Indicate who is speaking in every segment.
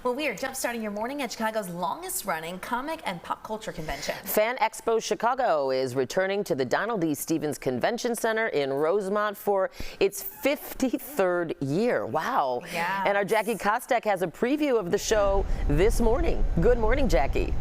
Speaker 1: Well, we are jump-starting your morning at Chicago's longest-running comic and pop culture convention.
Speaker 2: Fan Expo Chicago is returning to the Donald D. Stevens Convention Center in Rosemont for its 53rd year. Wow.
Speaker 1: Yeah.
Speaker 2: And our Genki Kostek has a preview of the show this morning. Good morning, Jackie.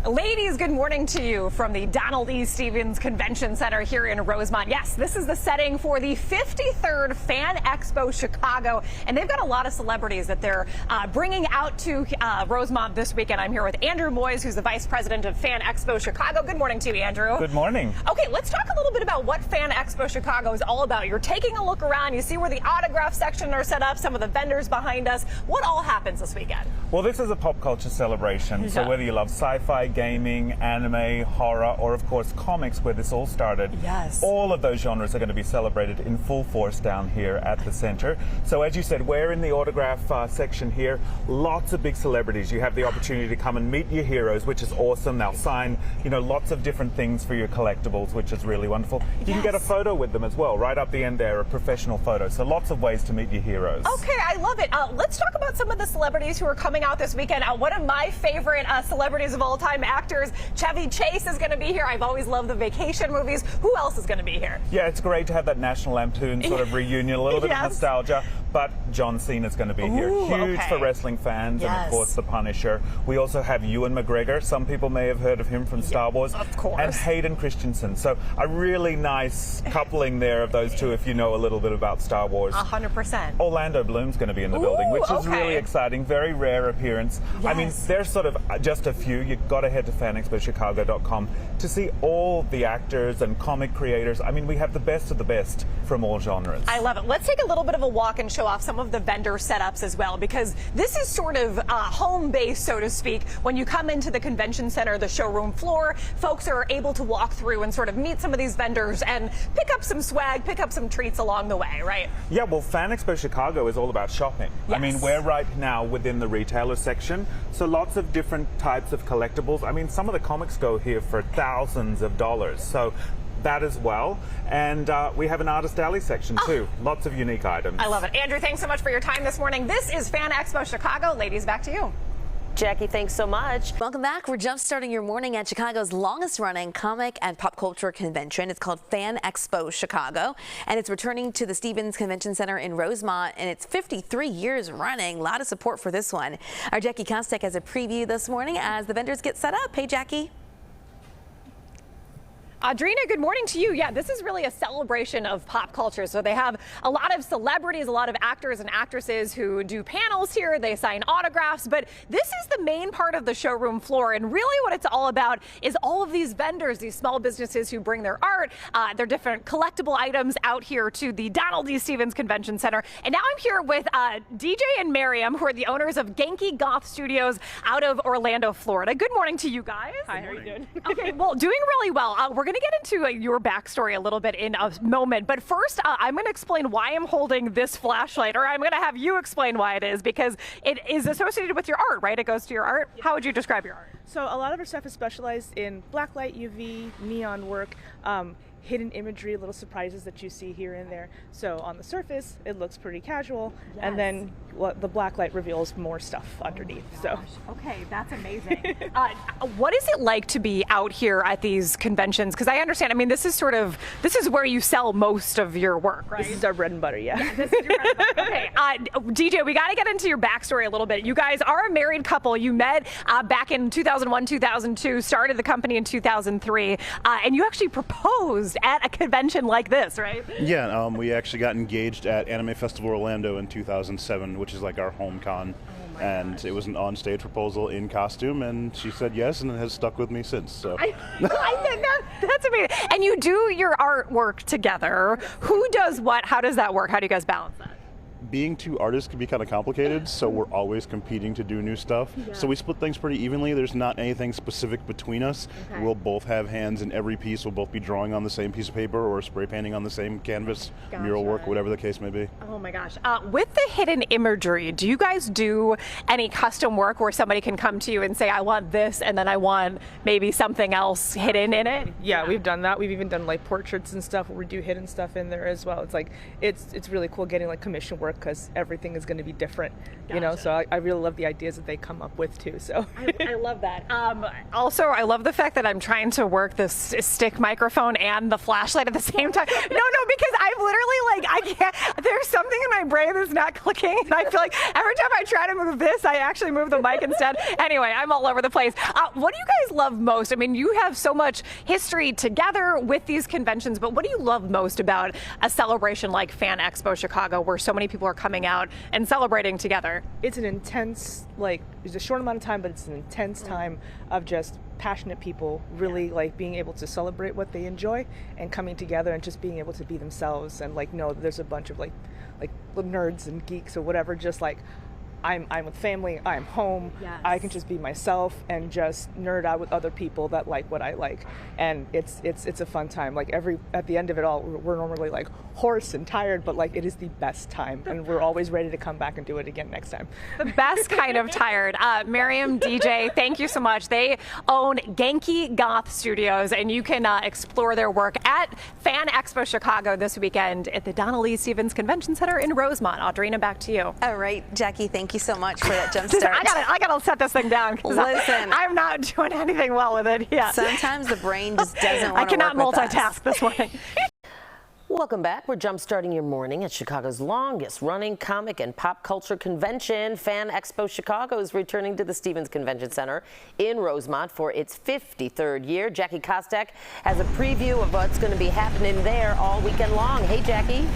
Speaker 3: Ladies, good morning to you from the Donald E. Stevens Convention Center here in Rosemont. Yes, this is the setting for the 53rd Fan Expo Chicago, and they've got a lot of celebrities that they're bringing out to Rosemont this weekend. I'm here with Andrew Moyes, who's the Vice President of Fan Expo Chicago. Good morning to you, Andrew.
Speaker 4: Good morning.
Speaker 3: Okay, let's talk a little bit about what Fan Expo Chicago is all about. You're taking a look around, you see where the autograph section are set up, some of the vendors behind us. What all happens this weekend?
Speaker 4: Well, this is a pop culture celebration, so whether you love sci-fi, gaming, anime, horror, or of course comics, where this all started,
Speaker 3: yes,
Speaker 4: all of those genres are going to be celebrated in full force down here at the center. So as you said, we're in the autograph section here. Lots of big celebrities. You have the opportunity to come and meet your heroes, which is awesome. They'll sign, lots of different things for your collectibles, which is really wonderful. You can get a photo with them as well. Right up the end there, a professional photo. So lots of ways to meet your heroes.
Speaker 3: Okay, I love it. Let's talk about some of the celebrities who are coming out this weekend. One of my favorite celebrities of all time, actors, Chevy Chase is going to be here. I've always loved the vacation movies. Who else is going to be here?
Speaker 4: Yeah, it's great to have that National Lampoon sort of reunion, a little bit of nostalgia, but John Cena's going to be here. Huge for wrestling fans, and of course The Punisher. We also have Ewan McGregor. Some people may have heard of him from Star Wars.
Speaker 3: Of course.
Speaker 4: And Hayden Christensen. So a really nice coupling there of those two if you know a little bit about Star Wars.
Speaker 3: 100%.
Speaker 4: Orlando Bloom's going to be in the building, which is really exciting. Very rare appearance.
Speaker 3: Yes.
Speaker 4: I mean, there's sort of just a few. You've got to head to fanexpochicago.com to see all the actors and comic creators. I mean, we have the best of the best from all genres.
Speaker 3: I love it. Let's take a little bit of a walk and show off some of the vendor setups as well, because this is sort of home base, so to speak. When you come into the convention center, the showroom floor, folks are able to walk through and sort of meet some of these vendors and pick up some swag, pick up some treats along the way, right?
Speaker 4: Yeah, well, Fan Expo Chicago is all about shopping.
Speaker 3: Yes.
Speaker 4: I mean, we're right now within the retailer section, so lots of different types of collectibles. I mean, some of the comics go here for thousands of dollars, so that as well. And we have an artist alley section too. Lots of unique items.
Speaker 3: I love it. Andrew, thanks so much for your time this morning. This is Fan Expo Chicago. Ladies, back to you.
Speaker 2: Jackie, thanks so much.
Speaker 1: Welcome back. We're jump-starting your morning at Chicago's longest-running comic and pop culture convention. It's called Fan Expo Chicago, and it's returning to the Stevens Convention Center in Rosemont, and it's 53 years running. A lot of support for this one. Our Genki Kostek has a preview this morning as the vendors get set up. Hey, Jackie.
Speaker 3: Audrina, good morning to you. Yeah, this is really a celebration of pop culture. So they have a lot of celebrities, a lot of actors and actresses who do panels here. They sign autographs, but this is the main part of the showroom floor. And really what it's all about is all of these vendors, these small businesses who bring their art, their different collectible items out here to the Donald D. Stevens Convention Center. And now I'm here with DJ and Miriam, who are the owners of Genki Goth Studios out of Orlando, Florida. Good morning to you guys.
Speaker 5: Hi, how are you doing?
Speaker 3: Okay, well, doing really well. We're going to get into your backstory a little bit in a moment, but first I'm going to explain why I'm holding this flashlight, or I'm going to have you explain why it is, because it is associated with your art, right? It goes to your art. How would you describe your art?
Speaker 5: So a lot of our stuff is specialized in blacklight, UV, neon work, hidden imagery, little surprises that you see here and there. So on the surface, it looks pretty casual, and then the blacklight reveals more stuff underneath. So
Speaker 3: okay, that's amazing. What is it like to be out here at these conventions? Because I understand, I mean, this is where you sell most of your work, right?
Speaker 5: This is our bread and butter, yeah.
Speaker 3: This is your bread and butter. Okay, DJ, we got to get into your backstory a little bit. You guys are a married couple. You met back in 2001, 2002, started the company in 2003, and you actually proposed at a convention like this, right?
Speaker 6: Yeah, we actually got engaged at Anime Festival Orlando in 2007, which is like our home con. And it was an on-stage proposal in costume, and she said yes, and it has stuck with me since. So
Speaker 3: I think that's amazing. And you do your artwork together. Who does what? How does that work? How do you guys balance that?
Speaker 6: being two artists can be kind of complicated, so we're always competing to do new stuff. Yeah. So we split things pretty evenly. There's not anything specific between us. Okay. We'll both have hands in every piece. We'll both be drawing on the same piece of paper or spray painting on the same canvas, mural work, whatever the case may be.
Speaker 3: Oh my gosh. With the hidden imagery, do you guys do any custom work where somebody can come to you and say, I want this, and then I want maybe something else hidden in it?
Speaker 5: Yeah, we've done that. We've even done like portraits and stuff where we do hidden stuff in there as well. It's like, it's really cool getting like commission work because everything is going to be different, you know. So I really love the ideas that they come up with too. So
Speaker 3: I love that. Also, I love the fact that I'm trying to work this stick microphone and the flashlight at the same time. No, because I'm literally like, I can't, there's something in my brain that's not clicking. And I feel like every time I try to move this, I actually move the mic instead. Anyway, I'm all over the place. What do you guys love most? I mean, you have so much history together with these conventions, but what do you love most about a celebration like Fan Expo Chicago, where so many people are coming out and celebrating together?
Speaker 5: It's an intense, like, it's a short amount of time, but it's an intense time of just passionate people really like being able to celebrate what they enjoy and coming together and just being able to be themselves, and like know that there's a bunch of like nerds and geeks or whatever, just like I'm with family, I'm home, I can just be myself and just nerd out with other people that like what I like, and it's a fun time. Like at the end of it all, we're normally like hoarse and tired, but like it is the best time, and we're always ready to come back and do it again next time.
Speaker 3: The best kind of tired. Miriam, DJ, thank you so much. They own Genki Goth Studios, and you can explore their work at Fan Expo Chicago this weekend at the Donald E. Stevens Convention Center in Rosemont. Audrina, back to you.
Speaker 1: All right, Jackie, thank you so much for that Jumpstart.
Speaker 3: I gotta set this thing down.
Speaker 1: Listen,
Speaker 3: I'm not doing anything well with it yet.
Speaker 1: Sometimes the brain just doesn't want
Speaker 3: I
Speaker 1: to
Speaker 3: cannot
Speaker 1: work with
Speaker 3: multitask
Speaker 1: us.
Speaker 3: this morning.
Speaker 2: Welcome back. We're jump-starting your morning at Chicago's longest-running comic and pop culture convention. Fan Expo Chicago is returning to the Stevens Convention Center in Rosemont for its 53rd year. Jackie Kostek has a preview of what's going to be happening there all weekend long. Hey, Jackie.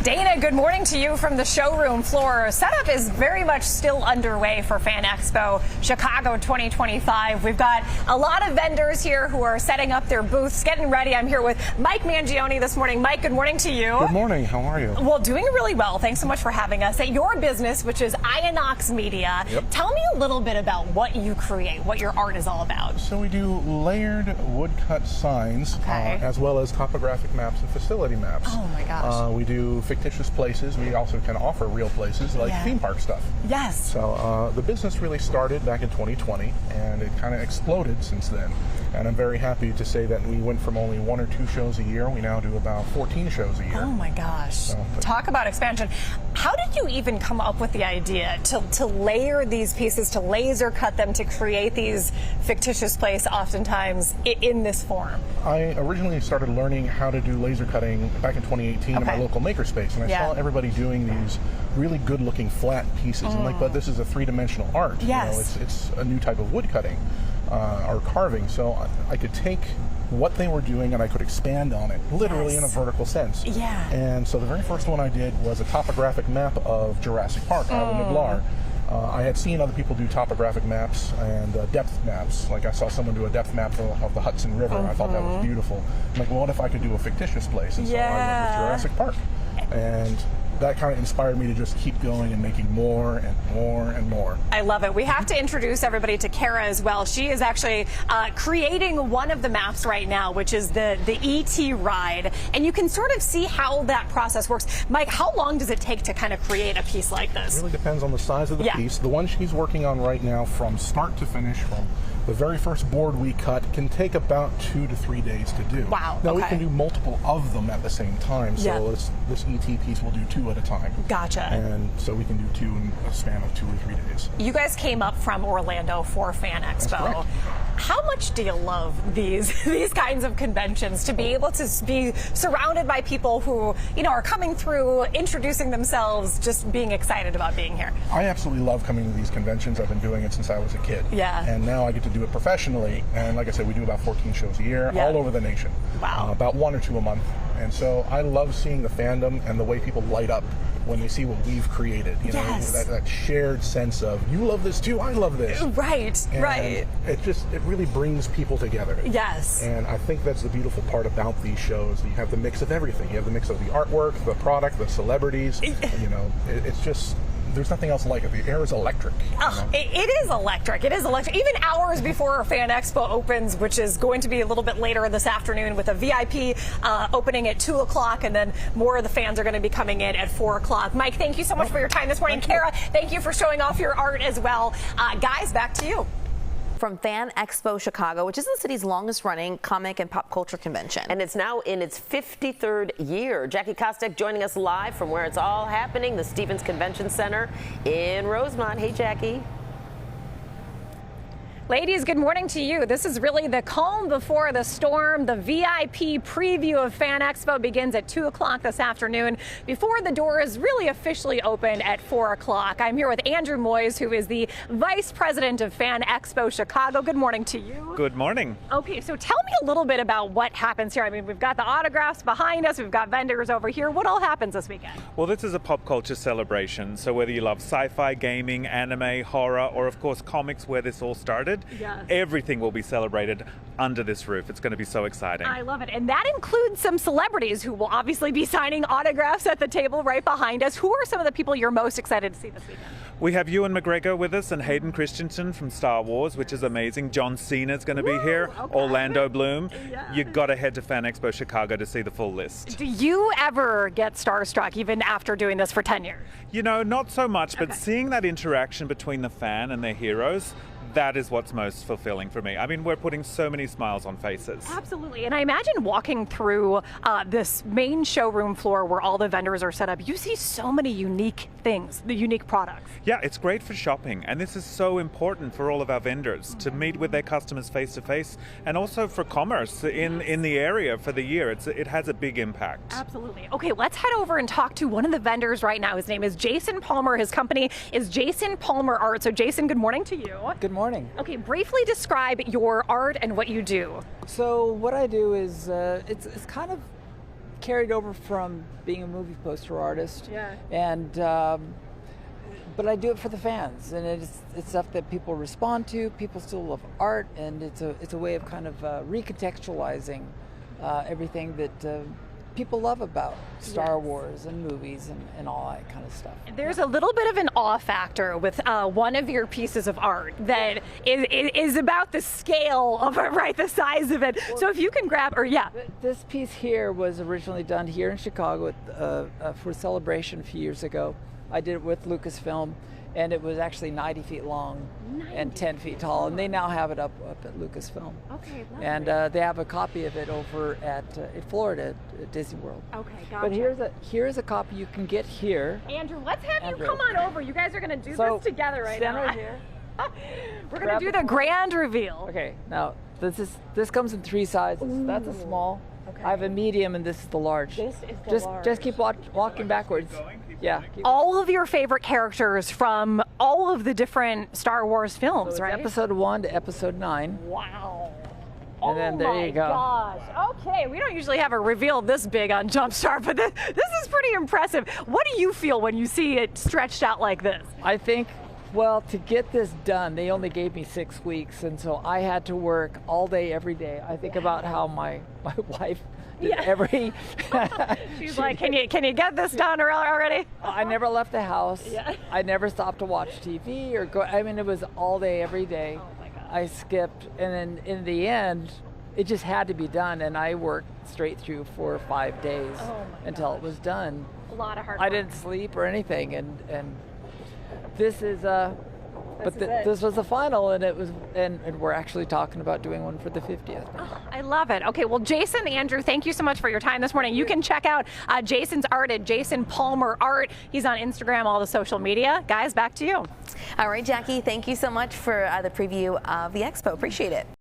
Speaker 3: Dana, good morning to you from the showroom floor. Setup is very much still underway for Fan Expo Chicago 2025. We've got a lot of vendors here who are setting up their booths, getting ready. I'm here with Mike Mangione this morning. Mike, good morning to you.
Speaker 7: Good morning. How are you?
Speaker 3: Well, doing really well. Thanks so much for having us at your business, which is Ionox Media.
Speaker 7: Yep.
Speaker 3: Tell me a little bit about what you create, what your art is all about.
Speaker 7: So we do layered woodcut signs, as well as topographic maps and facility maps.
Speaker 3: Oh my gosh.
Speaker 7: We do fictitious places. We also can offer real places like theme park stuff.
Speaker 3: Yes.
Speaker 7: So the business really started back in 2020, and it kind of exploded since then. And I'm very happy to say that we went from only 1 or 2 shows a year. We now do about 14 shows a year.
Speaker 3: Oh my gosh. Talk about expansion. How did you even come up with the idea to layer these pieces, to laser cut them, to create these fictitious places oftentimes in this form?
Speaker 7: I originally started learning how to do laser cutting back in 2018 in my local makerspace, and I saw everybody doing these really good looking flat pieces. And like, but this is a 3-dimensional art.
Speaker 3: Yes.
Speaker 7: You know, it's a new type of wood cutting or carving. So I could take what they were doing and I could expand on it, literally in a vertical sense.
Speaker 3: Yeah.
Speaker 7: And so the very first one I did was a topographic map of Jurassic Park, Island of Lar. I had seen other people do topographic maps and depth maps. Like I saw someone do a depth map of the Hudson River, and I thought that was beautiful. I'm like, well, what if I could do a fictitious place? And so I went with Jurassic Park. And that kind of inspired me to just keep going and making more and more and more.
Speaker 3: I love it. We have to introduce everybody to Kara as well. She is actually creating one of the maps right now, which is the ET ride. And you can sort of see how that process works. Mike, how long does it take to kind of create a piece like this?
Speaker 7: It really depends on the size of the piece. The one she's working on right now, from start to finish, from the very first board we cut, can take about 2 to 3 days to do.
Speaker 3: Wow.
Speaker 7: Now we can do multiple of them at the same time, so this ET piece will do 2 at a time.
Speaker 3: Gotcha.
Speaker 7: And so we can do 2 in a span of 2 or 3 days.
Speaker 3: You guys came up from Orlando for Fan Expo. How much do you love these kinds of conventions, to be able to be surrounded by people who, you know, are coming through, introducing themselves, just being excited about being here?
Speaker 7: I absolutely love coming to these conventions. I've been doing it since I was a kid.
Speaker 3: Yeah.
Speaker 7: And now I get to do it professionally. And like I said, we do about 14 shows a year, all over the nation.
Speaker 3: Wow.
Speaker 7: About 1 or 2 a month. And so I love seeing the fandom and the way people light up when they see what we've created. You know, that shared sense of, you love this too, I love this.
Speaker 3: Right,
Speaker 7: and it really brings people together.
Speaker 3: Yes.
Speaker 7: And I think that's the beautiful part about these shows. You have the mix of everything. You have the mix of the artwork, the product, the celebrities. You know, it's just, there's nothing else like it. The air is electric.
Speaker 3: It is electric. It is electric. Even hours before Fan Expo opens, which is going to be a little bit later this afternoon, with a VIP opening at 2 o'clock, and then more of the fans are going to be coming in at 4 o'clock. Mike, thank you so much for your time this morning. Kara, thank you for showing off your art as well. Guys, back to you.
Speaker 1: from Fan Expo Chicago, which is the city's longest running comic and pop culture convention.
Speaker 2: And it's now in its 53rd year. Genki Kostek joining us live from where it's all happening, the Stevens Convention Center in Rosemont. Hey, Jackie.
Speaker 3: Ladies, good morning to you. This is really the calm before the storm. The VIP preview of Fan Expo begins at 2 o'clock this afternoon before the doors really officially open at 4 o'clock. I'm here with Andrew Moyes, who is the Vice President of Fan Expo Chicago. Good morning to you.
Speaker 4: Good morning.
Speaker 3: Okay, so tell me a little bit about what happens here. I mean, we've got the autographs behind us. We've got vendors over here. What all happens this weekend?
Speaker 4: Well, this is a pop culture celebration. So whether you love sci-fi, gaming, anime, horror, or of course comics where this all started,
Speaker 3: yes,
Speaker 4: everything will be celebrated under this roof. It's going to be so exciting.
Speaker 3: I love it. And that includes some celebrities who will obviously be signing autographs at the table right behind us. Who are some of the people you're most excited to see this weekend?
Speaker 4: We have Ewan McGregor with us and Hayden Christensen from Star Wars, which is amazing. John Cena's going to be here.
Speaker 3: Okay.
Speaker 4: Orlando Bloom.
Speaker 3: Yeah.
Speaker 4: You got to head to Fan Expo Chicago to see the full list.
Speaker 3: Do you ever get starstruck even after doing this for 10 years?
Speaker 4: You know, not so much, but
Speaker 3: Okay.
Speaker 4: seeing that interaction between the fan and their heroes, that is what's most fulfilling for me. I mean, we're putting so many smiles on faces.
Speaker 3: Absolutely. And I imagine walking through this main showroom floor where all the vendors are set up, you see so many unique things, the unique products.
Speaker 4: Yeah, it's great for shopping, and this is so important for all of our vendors to meet with their customers face to face, and also for commerce in the area for the year. It has a big impact.
Speaker 3: Absolutely. Okay, let's head over and talk to one of the vendors right now. His name is Jason Palmer. His company is Jason Palmer Art. So Jason, good morning to you.
Speaker 8: Good morning.
Speaker 3: Okay, briefly describe your art and what you do.
Speaker 8: So what I do is it's kind of carried over from being a movie poster artist.
Speaker 3: Yeah.
Speaker 8: And but I do it for the fans, and it's stuff that people respond to. People still love art, and it's a way of kind of recontextualizing everything that people love about Star Wars and movies and all that kind of stuff.
Speaker 3: There's a little bit of an awe factor with one of your pieces of art that is about the scale of it, right? The size of it. So if you can grab, or yeah.
Speaker 8: This piece here was originally done here in Chicago for a celebration a few years ago. I did it with Lucasfilm, and it was actually 90 feet long and 10 feet tall, and they now have it up at Lucasfilm.
Speaker 3: Okay, lovely.
Speaker 8: And they have a copy of it over at in Florida at Disney World.
Speaker 3: Okay, gotcha.
Speaker 8: But here's a copy you can get here.
Speaker 3: Andrew, let's have
Speaker 8: Andrew.
Speaker 3: you come on over. You guys are going to do this together right
Speaker 8: stand
Speaker 3: now.
Speaker 8: right here.
Speaker 3: We're going to do the grand reveal.
Speaker 8: Okay, now this comes in 3 sizes. Ooh. That's a small. Okay. I have a medium, and this is the large.
Speaker 3: This is the large.
Speaker 8: Just keep walking backwards. Yeah.
Speaker 3: All of your favorite characters from all of the different Star Wars films,
Speaker 8: so
Speaker 3: right?
Speaker 8: Episode 1 to Episode 9.
Speaker 3: Wow.
Speaker 8: And then there you go.
Speaker 3: Oh my gosh. Okay, we don't usually have a reveal this big on Jumpstart, but this is pretty impressive. What do you feel when you see it stretched out like this?
Speaker 8: I think, well, to get this done, they only gave me 6 weeks, and so I had to work all day, every day. I think about how my wife did every...
Speaker 3: She's like, can you get this done already?
Speaker 8: I never left the house.
Speaker 3: Yeah.
Speaker 8: I never stopped to watch TV or go. I mean, it was all day, every day.
Speaker 3: Oh my God.
Speaker 8: I skipped, and then in the end, it just had to be done, and I worked straight through 4 or 5 days until it was done.
Speaker 3: A lot of hard work.
Speaker 8: I didn't sleep or anything, and this is this was the final, and it was, and we're actually talking about doing one for the 50th.
Speaker 3: Oh, I love it. Okay, well, Jason, Andrew, thank you so much for your time this morning. You can check out Jason's art at Jason Palmer Art. He's on Instagram, all the social media. Guys, back to you.
Speaker 1: All right, Jackie, thank you so much for the preview of the expo. Appreciate it.